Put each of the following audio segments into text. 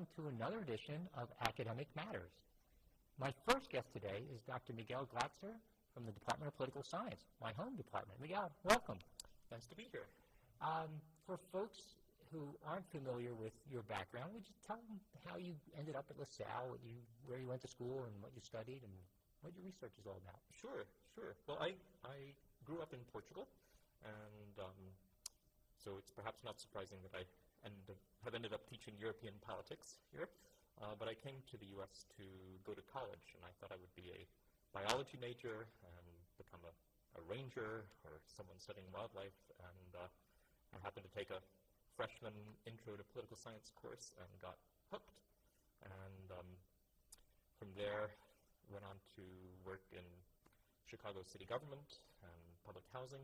welcome to another edition of Academic Matters. My first guest today is Dr. Miguel Glatzer from the Department of Political Science, my home department. Miguel, welcome. Nice to be here. For folks who aren't familiar with your background, would you tell them how you ended up at LaSalle, where you went to school and what you studied and what your research is all about? Sure. Well, I grew up in Portugal, and so it's perhaps not surprising that I have ended up teaching European politics here. But I came to the U.S. to go to college, and I thought I would be a biology major and become a ranger or someone studying wildlife. And I happened to take a freshman intro to political science course and got hooked. And from there, went on to work in Chicago city government and public housing,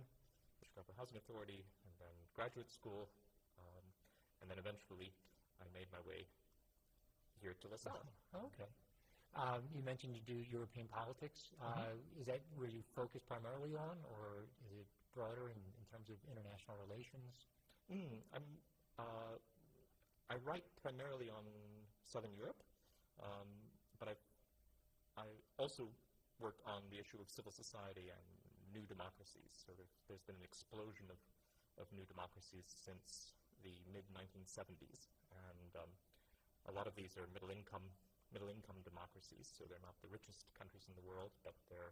the Chicago Housing Authority, and then graduate school. And then eventually, I made my way here to LaSalle. Oh, okay. You mentioned you do European politics. Is that where you focus primarily on, or is it broader in terms of international relations? I write primarily on Southern Europe, but I also work on the issue of civil society and new democracies. So there's been an explosion of new democracies since the mid-1970s, and a lot of these are middle-income democracies. So they're not the richest countries in the world, but they're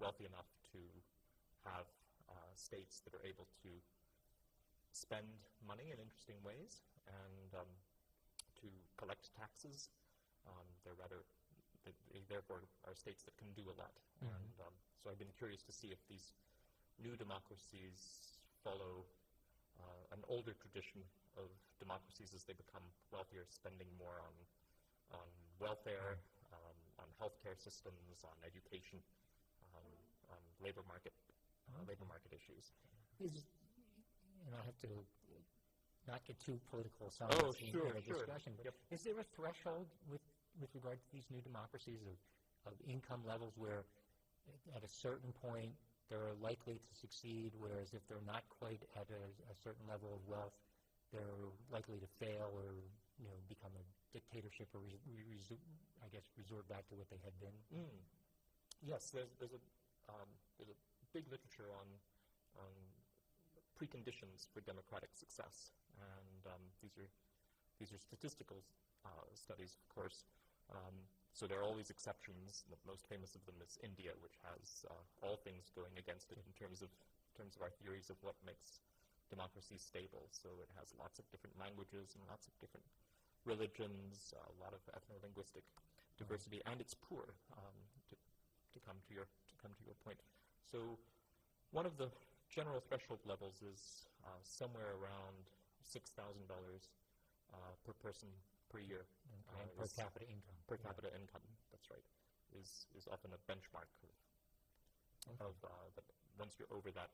wealthy enough to have states that are able to spend money in interesting ways and to collect taxes. They therefore are states that can do a lot. And so I've been curious to see if these new democracies follow an older tradition of democracies as they become wealthier, spending more on welfare, on healthcare systems, on education, on labor market issues. And I have to not get too political science in the discussion, but is there a threshold with regard to these new democracies of income levels where at a certain point they're likely to succeed, whereas if they're not quite at a certain level of wealth, they're likely to fail or become a dictatorship or resort back to what they had been? Yes, there's a big literature on preconditions for democratic success, and these are statistical studies, of course. So there are always exceptions. The most famous of them is India, which has all things going against it in terms of our theories of what makes democracy stable. So it has lots of different languages and lots of different religions, a lot of ethno-linguistic diversity, and it's poor. To come to your point. So one of the general threshold levels is somewhere around $6,000 per person per year. Per capita income. Per capita income, that's right, is often a benchmark of that once you're over that,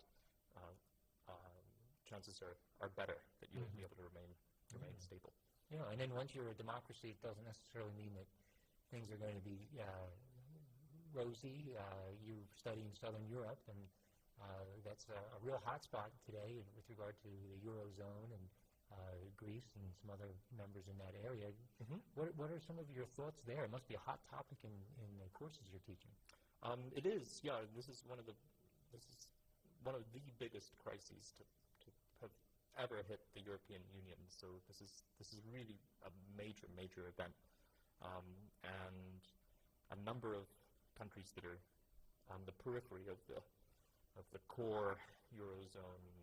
chances are better that you will be able to remain stable. And then once you're a democracy, it doesn't necessarily mean that things are going to be rosy. You're studying Southern Europe, and that's a real hot spot today with regard to the Eurozone and Greece and some other members in that area. What are some of your thoughts there? It must be a hot topic in the courses you're teaching. It is, yeah. This is one of the biggest crises to have ever hit the European Union. So this is really a major event, and a number of countries that are on the periphery of the core Eurozone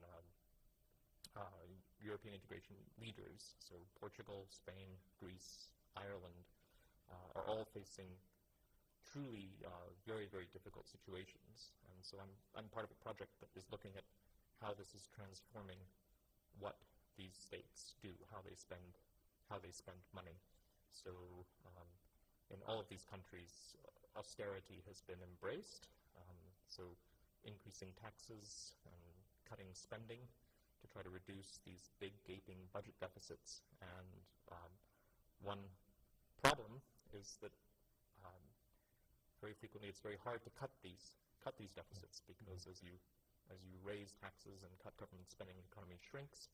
European integration leaders, so Portugal, Spain, Greece, Ireland, are all facing truly very difficult situations. And so I'm part of a project that is looking at how this is transforming what these states do, how they spend money. So in all of these countries, austerity has been embraced. So increasing taxes and cutting spending to try to reduce these big gaping budget deficits. And one problem is that very frequently it's very hard to cut these deficits, because as you raise taxes and cut government spending, the economy shrinks.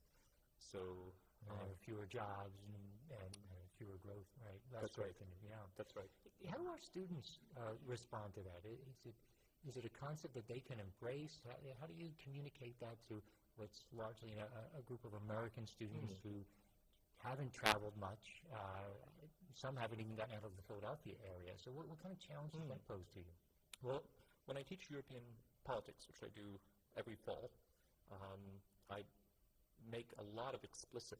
So fewer jobs and fewer growth, right? That's right. Yeah. That's right. How do our students respond to that? Is it a concept that they can embrace? How do you communicate that to what's largely a group of American students who haven't traveled much? Some haven't even gotten out of the Philadelphia area. So what kind of challenge does that pose to you? Well, when I teach European politics, which I do every fall, I make a lot of explicit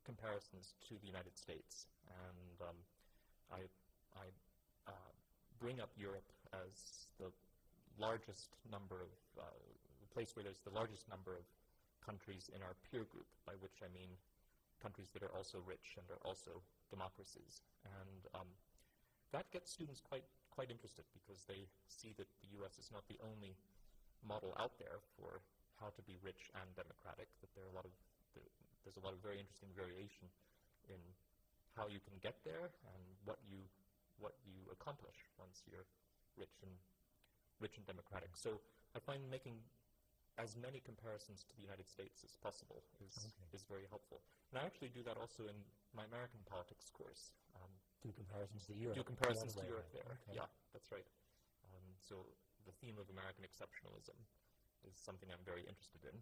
comparisons to the United States, and I bring up Europe as the largest number of, the place where there's the largest number of countries in our peer group, by which I mean countries that are also rich and are also democracies. And that gets students quite interested, because they see that the U.S. is not the only model out there for how to be rich and democratic, that there's a lot of very interesting variation in how you can get there and what you accomplish once you're rich and democratic. So I find making as many comparisons to the United States as possible is very helpful. And I actually do that also in my American politics course. Do comparisons to Europe. Do comparisons to Europe there. Okay. Yeah, that's right. So the theme of American exceptionalism is something I'm very interested in.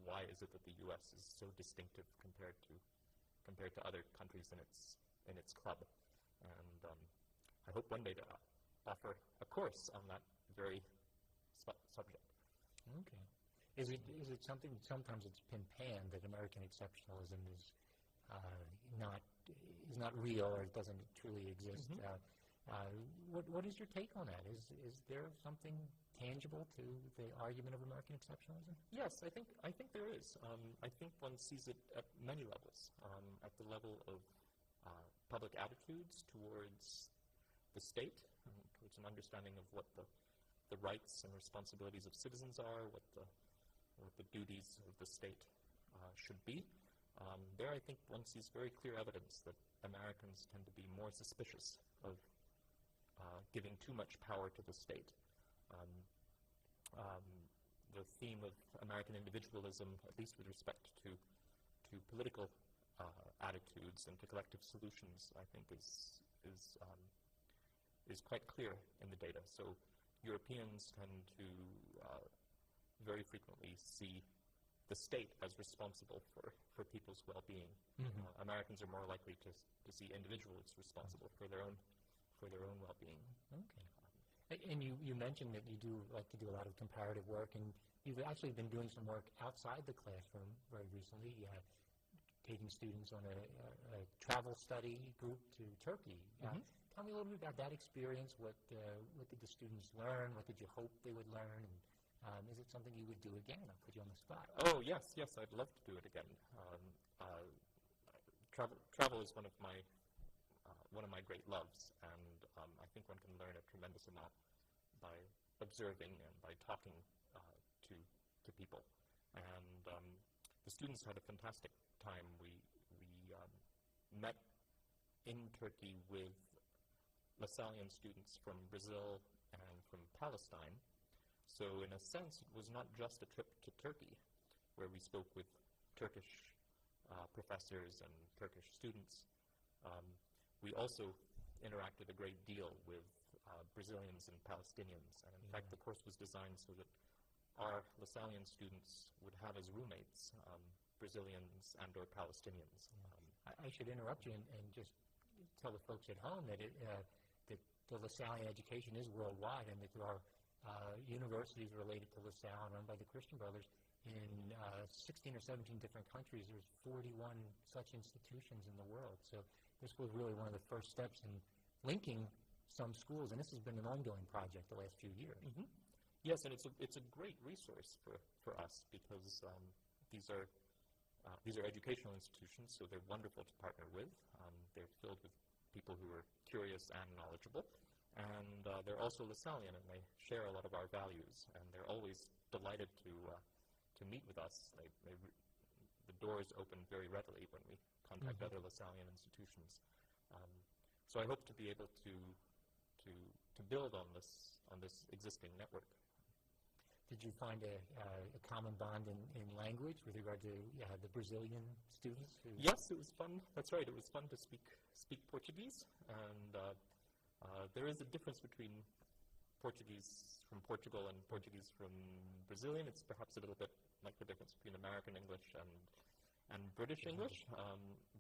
Why is it that the U.S. is so distinctive compared to other countries in its club? And I hope one day to offer a course on that very subject. Okay. Is it something, sometimes it's been panned that American exceptionalism is not real, or it doesn't truly exist? What is your take on that? Is there something tangible to the argument of American exceptionalism? Yes, I think there is. I think one sees it at many levels. At the level of public attitudes towards the state, towards an understanding of what the rights and responsibilities of citizens are, what the duties of the state should be. There, I think one sees very clear evidence that Americans tend to be more suspicious of giving too much power to the state. The theme of American individualism, at least with respect to political attitudes and to collective solutions, I think is quite clear in the data. So Europeans tend to very frequently see the state as responsible for people's well-being. Americans are more likely to see individuals responsible for their own well-being. Okay. And you mentioned that you do like to do a lot of comparative work, and you've actually been doing some work outside the classroom very recently, taking students on a travel study group to Turkey. Tell me a little bit about that experience. What did the students learn? What did you hope they would learn? And is it something you would do again? I'll put you on the spot. Oh, yes, I'd love to do it again. Travel is one of my great loves, and I think one can learn a tremendous amount by observing and by talking to people. And the students had a fantastic time. We met in Turkey with Lasallian students from Brazil and from Palestine. So in a sense, it was not just a trip to Turkey, where we spoke with Turkish professors and Turkish students. We also interacted a great deal with Brazilians and Palestinians. And in fact, the course was designed so that our Lasallian students would have as roommates Brazilians and or Palestinians. I should interrupt you and just tell the folks at home that that the LaSallian education is worldwide, and that there are universities related to LaSalle run by the Christian Brothers in 16 or 17 different countries. There's 41 such institutions in the world. So this was really one of the first steps in linking some schools, and this has been an ongoing project the last few years. Yes, and it's a great resource for us, because these are educational institutions, so they're wonderful to partner with. They're filled with people who are curious and knowledgeable, and they're also Lasallian, and they share a lot of our values, and they're always delighted to meet with us. The doors open very readily when we contact other Lasallian institutions. So I hope to be able to build on this existing network. Did you find a common bond in language with regard to the Brazilian students? Yes, it was fun. That's right. It was fun to speak Portuguese, and there is a difference between Portuguese from Portugal and Portuguese from Brazilian. It's perhaps a little bit like the difference between American English and British English,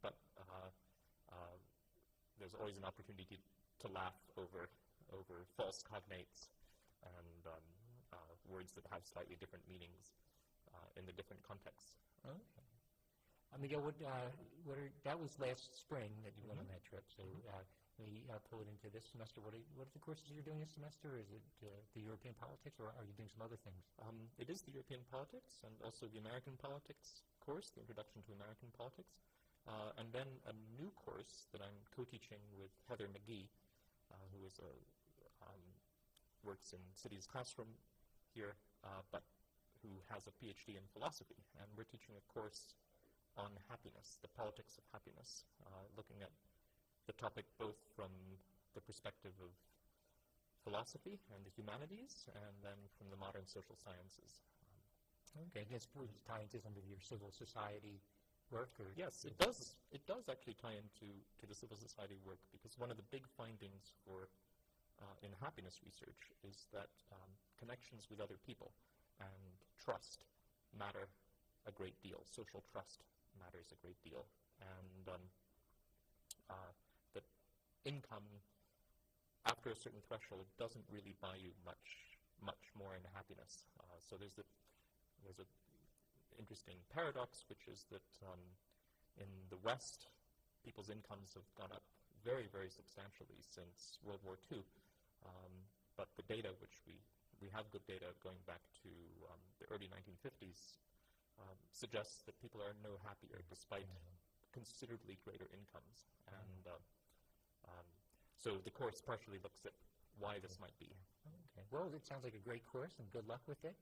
but there's always an opportunity to laugh over false cognates and words that have slightly different meanings in the different contexts. Okay. Miguel, that was last spring that you went on that trip, so we pull it into this semester. What are the courses you're doing this semester? Is it the European politics, or are you doing some other things? It is the European politics and also the American politics course, the Introduction to American Politics, and then a new course that I'm co-teaching with Heather McGee, who is works in City's Classroom here, but who has a PhD in philosophy, and we're teaching a course on happiness, the politics of happiness, looking at the topic both from the perspective of philosophy and the humanities, and then from the modern social sciences. Okay, this would tie into some of your civil society work? Or yes, it does. It does actually tie into the civil society work, because one of the big findings in happiness research is that connections with other people and trust matter a great deal. Social trust matters a great deal, and that income after a certain threshold doesn't really buy you much more in happiness. So there's an interesting paradox, which is that in the West, people's incomes have gone up very, very substantially since World War II. But the data, which we have good data going back to the early 1950s, suggests that people are no happier despite considerably greater incomes. And so the course partially looks at why this might be. Okay. Well, it sounds like a great course, and good luck with it.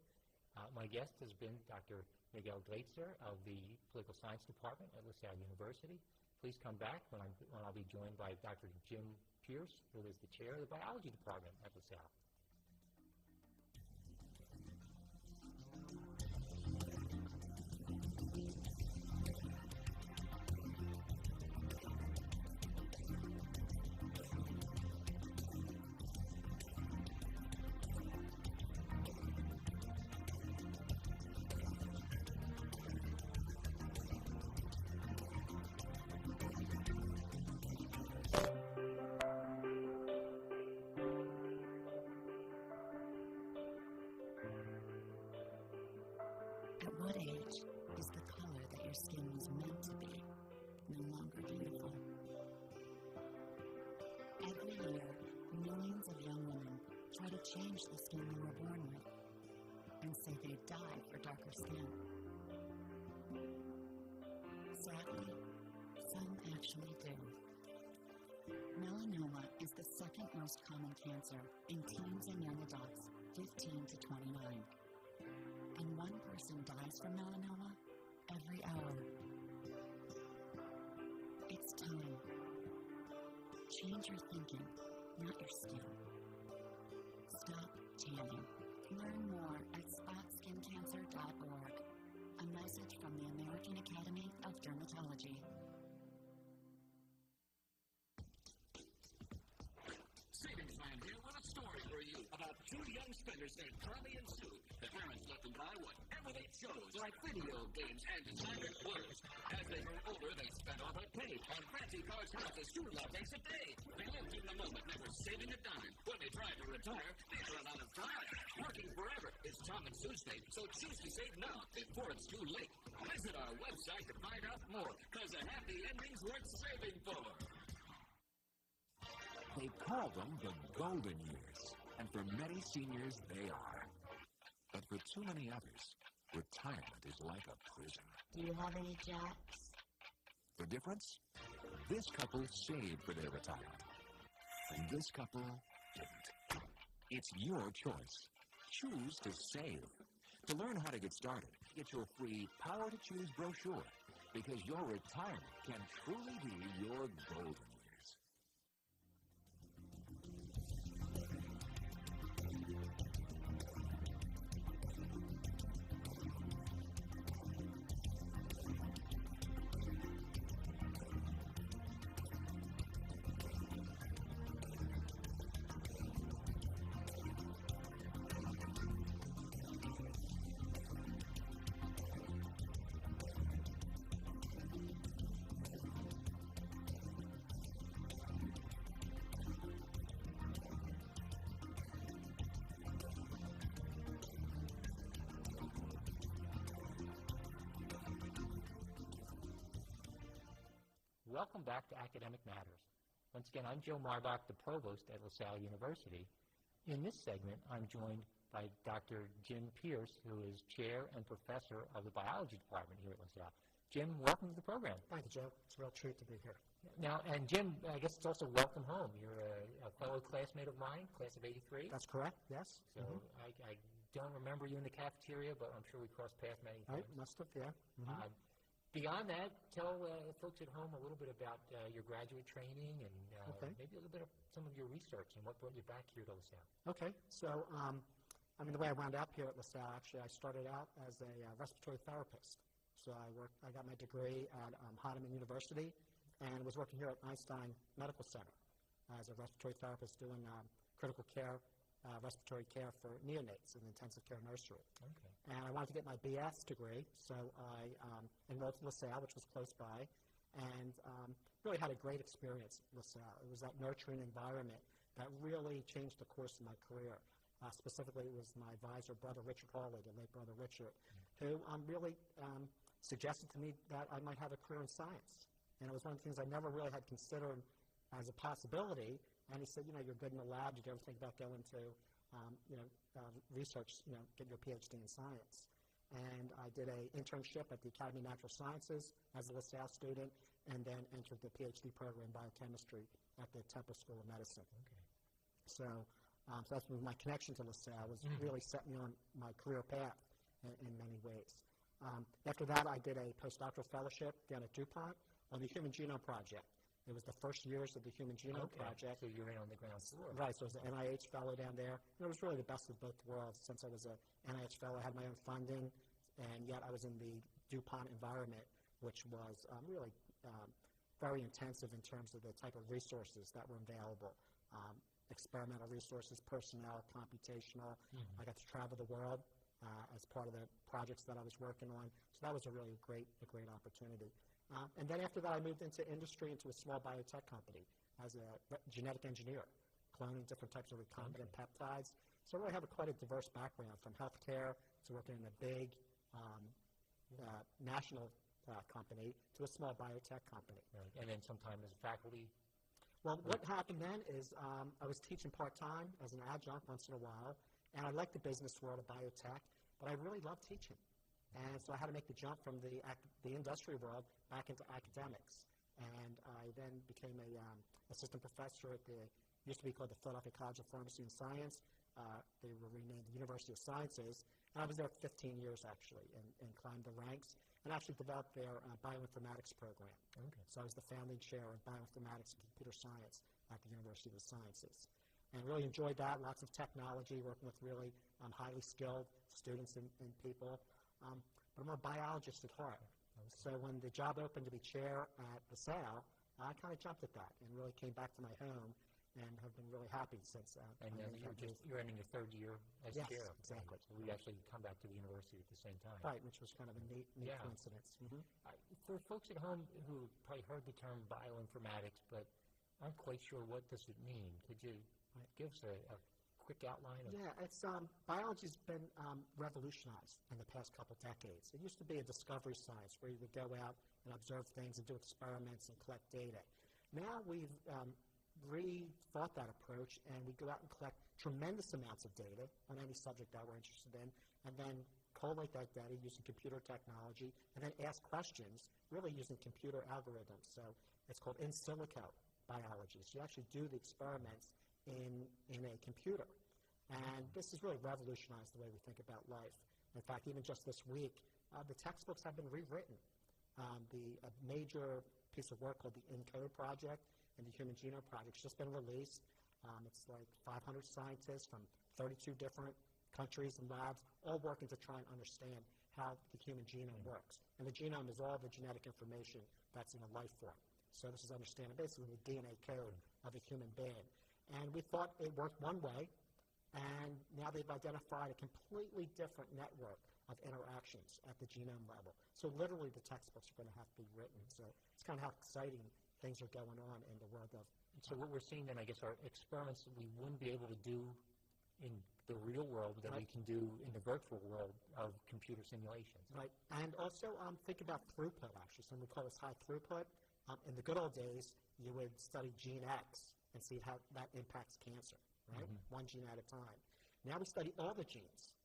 My guest has been Dr. Miguel Glatzer of the Political Science Department at LaSalle University. Please come back when I'll be joined by Dr. Jim Pierce, who is the chair of the Biology Department at LaSalle. At what age is the color that your skin was meant to be no longer beautiful? Every year, millions of young women try to change the skin they were born with and say they die for darker skin. Sadly, some actually do. Melanoma is the second most common cancer in teens and young adults 15 to 29. And one person dies from melanoma every hour. It's time. Change your thinking, not your skin. Stop tanning. Learn more at spotskincancer.org. A message from the American Academy of Dermatology. Savings Man here with a story for you about two young spenders named Carly and Sue. Their parents let them buy whatever they chose, like video games and designer clothes. As they grew older, they spent all their pay on fancy cars, houses, $2 a day. They lived in the moment, never saving a dime. When they tried to retire, they ran out of time. Working forever is Tom and Sue's fate, so choose to save now before it's too late. Visit our website to find out more, because a happy ending's worth saving for. They call them the golden years, and for many seniors, they are. But for too many others, retirement is like a prison. Do you have any jacks? The difference? This couple saved for their retirement, and this couple didn't. It's your choice. Choose to save. To learn how to get started, get your free Power to Choose brochure, because your retirement can truly be your golden years. welcome back to Academic Matters. Once again, I'm Joe Marbach, the Provost at Salle University. In this segment, I'm joined by Dr. Jim Pierce, who is Chair and Professor of the Biology Department here at Salle. Jim, welcome to the program. Thank you, Joe. It's a real treat to be here. Now, and Jim, I guess it's also welcome home. You're a fellow classmate of mine, class of '83. That's correct, yes. So I don't remember you in the cafeteria, but I'm sure we crossed paths many times. Right, must have, yeah. Beyond that, tell folks at home a little bit about your graduate training and maybe a little bit of some of your research and what brought you back here to LaSalle. Okay, so the way I wound up here at LaSalle, actually, I started out as a respiratory therapist. So I got my degree at Heinemann University and was working here at Einstein Medical Center as a respiratory therapist doing critical care, respiratory care for neonates in the intensive care nursery. Okay. And I wanted to get my BS degree, so I enrolled to LaSalle, which was close by, and really had a great experience at LaSalle. It was that nurturing environment that really changed the course of my career. Specifically, it was my advisor, Brother Richard Hawley, the late Brother Richard, who really suggested to me that I might have a career in science. And it was one of the things I never really had considered as a possibility. And he said, you're good in the lab. Did you ever think about going to research, get your PhD in science? And I did an internship at the Academy of Natural Sciences as a LaSalle student, and then entered the PhD program in biochemistry at the Temple School of Medicine. Okay. So that's when my connection to LaSalle was really set me on my career path in many ways. After that, I did a postdoctoral fellowship down at DuPont on the Human Genome Project. It was the first years of the Human Genome Project. So you're in on the ground floor. Right, so I was an NIH fellow down there. And it was really the best of both worlds. Since I was an NIH fellow, I had my own funding, and yet I was in the DuPont environment, which was really very intensive in terms of the type of resources that were available. Experimental resources, personnel, computational. I got to travel the world as part of the projects that I was working on. So that was a really great opportunity. And then after that, I moved into industry, into a small biotech company as a genetic engineer, cloning different types of recombinant peptides. So I really have quite a diverse background, from healthcare to working in a big national company to a small biotech company. Right. And then sometime as a faculty? Well, what happened then is I was teaching part-time as an adjunct once in a while, and I liked the business world of biotech, but I really loved teaching. And so I had to make the jump from the industry world back into academics. And I then became a assistant professor at used to be called the Philadelphia College of Pharmacy and Science. They were renamed the University of Sciences. And I was there 15 years, actually, and climbed the ranks and actually developed their bioinformatics program. Okay. So I was the founding chair of bioinformatics and computer science at the University of the Sciences. And really enjoyed that, lots of technology, working with really highly skilled students and people. But I'm a biologist at heart. So when the job opened to be chair at LaSalle, I kind of jumped at that and really came back to my home and have been really happy since. And you're ending your third year as chair. Yes, exactly. So we actually come back to the university at the same time. Right, which was kind of a neat coincidence. For folks at home who probably heard the term bioinformatics but aren't quite sure what does it mean, could you give us a quick outline of? Yeah, it's biology's been revolutionized in the past couple decades. It used to be a discovery science where you would go out and observe things and do experiments and collect data. Now we've rethought that approach, and we go out and collect tremendous amounts of data on any subject that we're interested in, and then collate that data using computer technology, and then ask questions really using computer algorithms. So it's called in silico biology. So you actually do the experiments in a computer. And this has really revolutionized the way we think about life. In fact, even just this week, the textbooks have been rewritten. A major piece of work called the ENCODE project and the Human Genome Project has just been released. It's like 500 scientists from 32 different countries and labs all working to try and understand how the human genome works. And the genome is all the genetic information that's in a life form. So this is understanding basically the DNA code of a human being. And we thought it worked one way, and now they've identified a completely different network of interactions at the genome level. So literally the textbooks are going to have to be written. So it's kind of how exciting things are going on in the world of... So what we're seeing then, I guess, are experiments that we wouldn't be able to do in the real world that we can do in the virtual world of computer simulations. Right. And also think about throughput, actually. Some we call this high throughput. In the good old days, you would study gene X and see how that impacts cancer, right? One gene at a time. Now we study all the genes,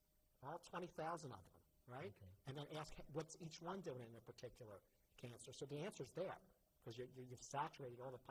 all 20,000 of them, right? And then ask what's each one doing in a particular cancer. So the answer's there, because you've saturated all the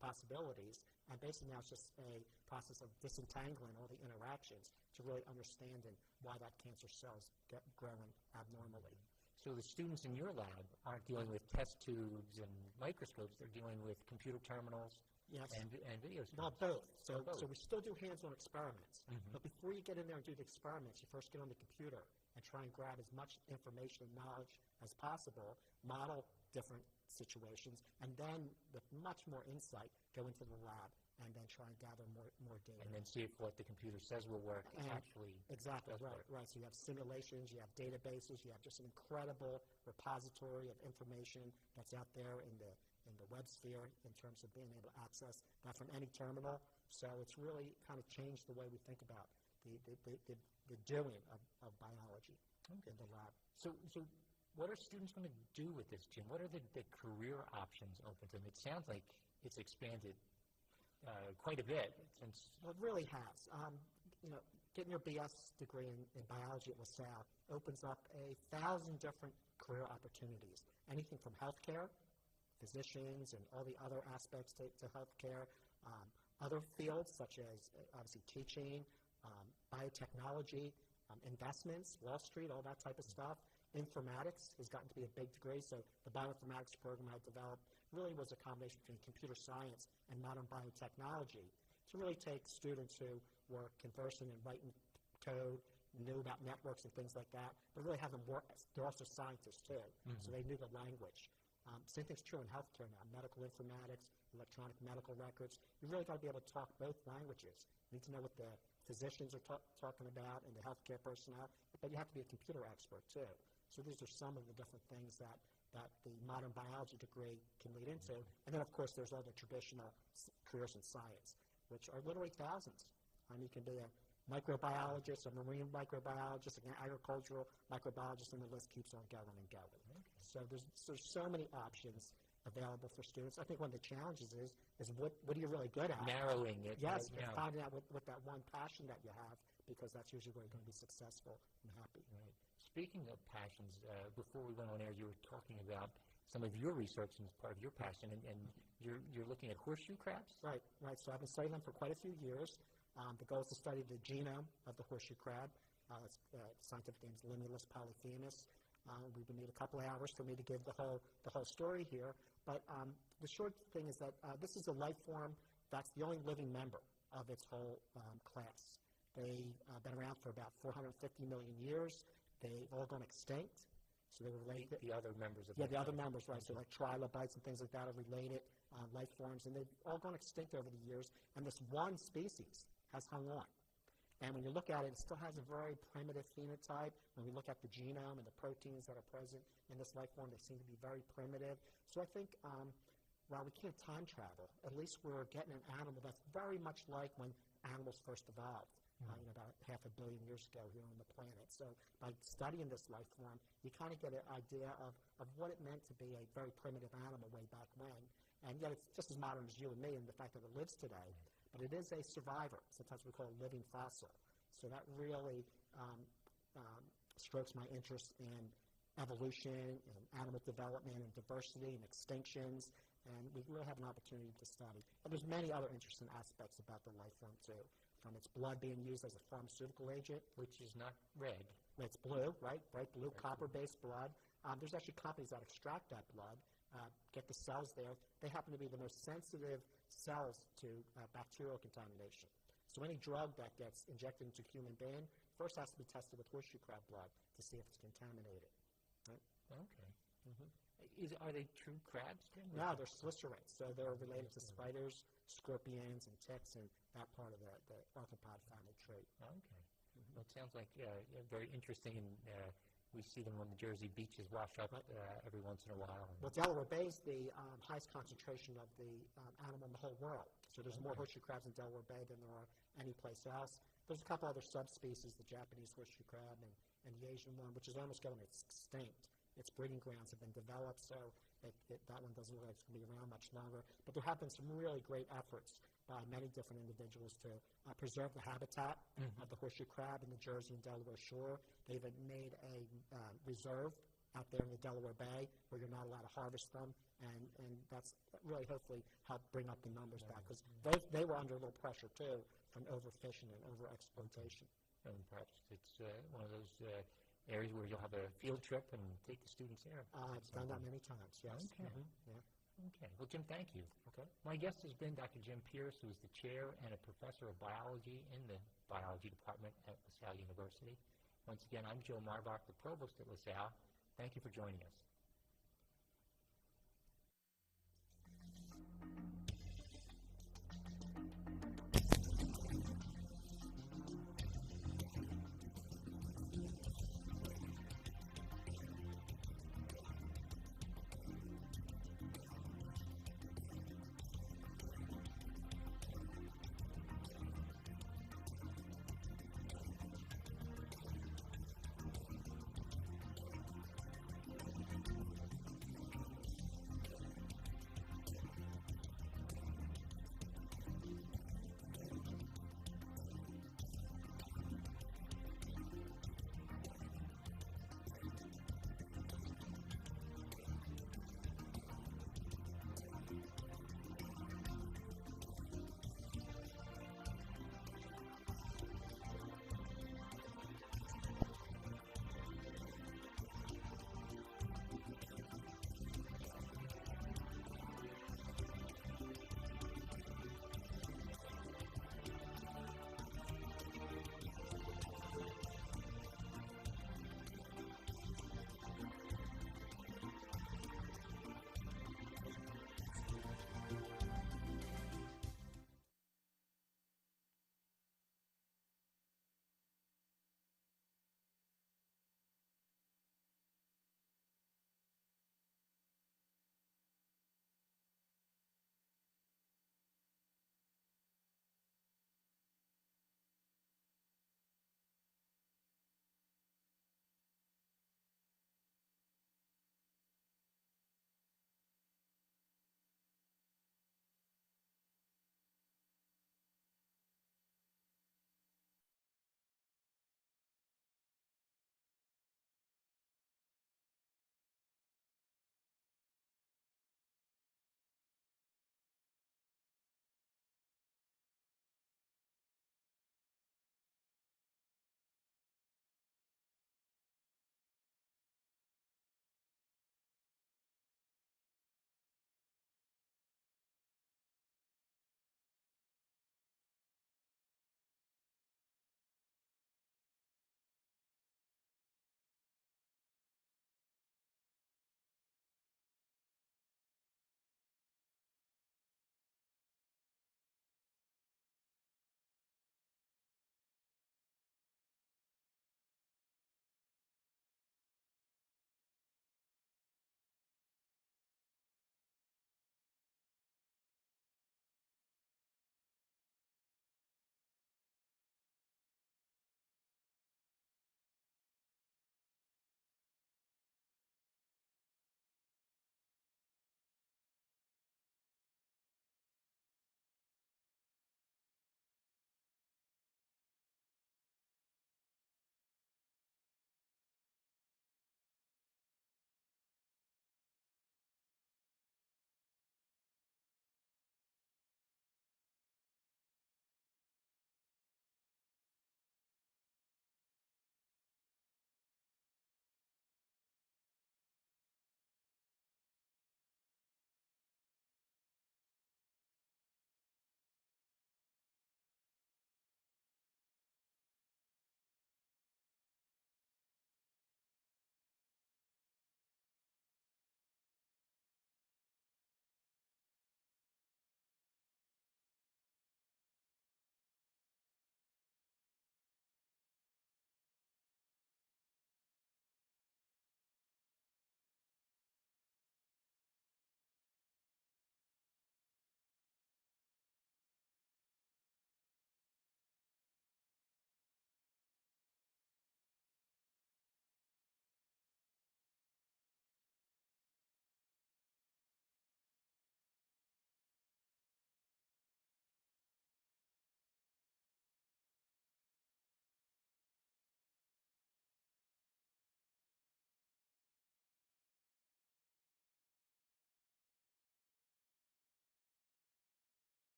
possibilities, and basically now it's just a process of disentangling all the interactions to really understanding why that cancer cell's growing abnormally. So the students in your lab aren't dealing with test tubes and microscopes, they're dealing with computer terminals and video screens. Well, both. So we still do hands-on experiments, but before you get in there and do the experiments, you first get on the computer and try and grab as much information and knowledge as possible, model different situations, and then with much more insight, go into the lab and then try and gather more data. And then see if what the computer says will work actually exactly does work. Right. So you have simulations, you have databases, you have just an incredible repository of information that's out there in the web sphere in terms of being able to access that from any terminal. So it's really kind of changed the way we think about the doing of biology in the lab. So what are students going to do with this, Jim? What are the career options open to them? It sounds like it's expanded quite a bit since. Well, it really has. Getting your BS degree in biology at LaSalle opens up 1,000 different career opportunities. Anything from healthcare, physicians, and all the other aspects to healthcare. Other fields such as obviously teaching, biotechnology, investments, Wall Street, all that type of stuff. Informatics has gotten to be a big degree, so the bioinformatics program I developed really was a combination between computer science and modern biotechnology to really take students who were conversant in writing code, knew about networks and things like that, but really have them work. They're also scientists too, so they knew the language. Same thing's true in healthcare now, medical informatics, electronic medical records. You really got to be able to talk both languages. You need to know what the physicians are talking about and the healthcare personnel, but you have to be a computer expert too. So these are some of the different things that the modern biology degree can lead into. And then, of course, there's all the traditional careers in science, which are literally thousands. You can be a microbiologist, a marine microbiologist, an agricultural microbiologist, and the list keeps on going and going. So there's so many options available for students. I think one of the challenges is what are you really good at? Narrowing it. Yes, finding out what that one passion that you have, because that's usually where you're going to be successful and happy. Right. Speaking of passions, before we went on air, you were talking about some of your research and part of your passion, and you're looking at horseshoe crabs? Right. So I've been studying them for quite a few years. The goal is to study the genome of the horseshoe crab. The scientific name is Limulus polyphemus. We would need a couple of hours for me to give the whole story here, but the short thing is that this is a life form that's the only living member of its whole class. They've been around for about 450 million years. They've all gone extinct, so they're related. The other members of the other members, right? So like trilobites and things like that are related life forms, and they've all gone extinct over the years. And this one species has hung on. And when you look at it, it still has a very primitive phenotype. When we look at the genome and the proteins that are present in this life form, they seem to be very primitive. So I think while we can't time travel, at least we're getting an animal that's very much like when animals first evolved. About 500 million years ago here on the planet. So by studying this life form, you kind of get an idea of what it meant to be a very primitive animal way back when. And yet it's just as modern as you and me in the fact that it lives today. But it is a survivor. Sometimes we call it a living fossil. So that really strokes my interest in evolution and animal development and diversity and extinctions. And we really have an opportunity to study. But there's many other interesting aspects about the life form too. From its blood being used as a pharmaceutical agent. Which is not red. It's blue, right? Bright blue, copper-based blood. There's actually companies that extract that blood, get the cells there. They happen to be the most sensitive cells to bacterial contamination. So any drug that gets injected into a human being first has to be tested with horseshoe crab blood to see if it's contaminated. Right? Okay. Are they true crabs? No, they're slicerines. So they're related to spiders, scorpions, and ticks, and that part of the arthropod family tree. Okay. Well, it sounds like very interesting, and we see them on the Jersey beaches wash up every once in a while. Well, Delaware Bay is the highest concentration of the animal in the whole world. So there's more horseshoe crabs in Delaware Bay than there are any place else. There's a couple other subspecies, the Japanese horseshoe crab and the Asian one, which is almost going extinct. Its breeding grounds have been developed, so That one doesn't look like it's going to be around much longer. But there have been some really great efforts by many different individuals to preserve the habitat of the horseshoe crab in the Jersey and Delaware shore. They've made a reserve out there in the Delaware Bay where you're not allowed to harvest them, and that's really hopefully helped bring up the numbers back, because they were under a little pressure too from overfishing and overexploitation. And perhaps it's one of those areas where you'll have a field trip and take the students there. I've done that many times, yes. Okay. Yeah. Okay. Well, Jim, thank you. Okay. My guest has been Dr. Jim Pierce, who is the chair and a professor of biology in the biology department at Salle University. Once again, I'm Joe Marbach, the provost at LaSalle. Thank you for joining us.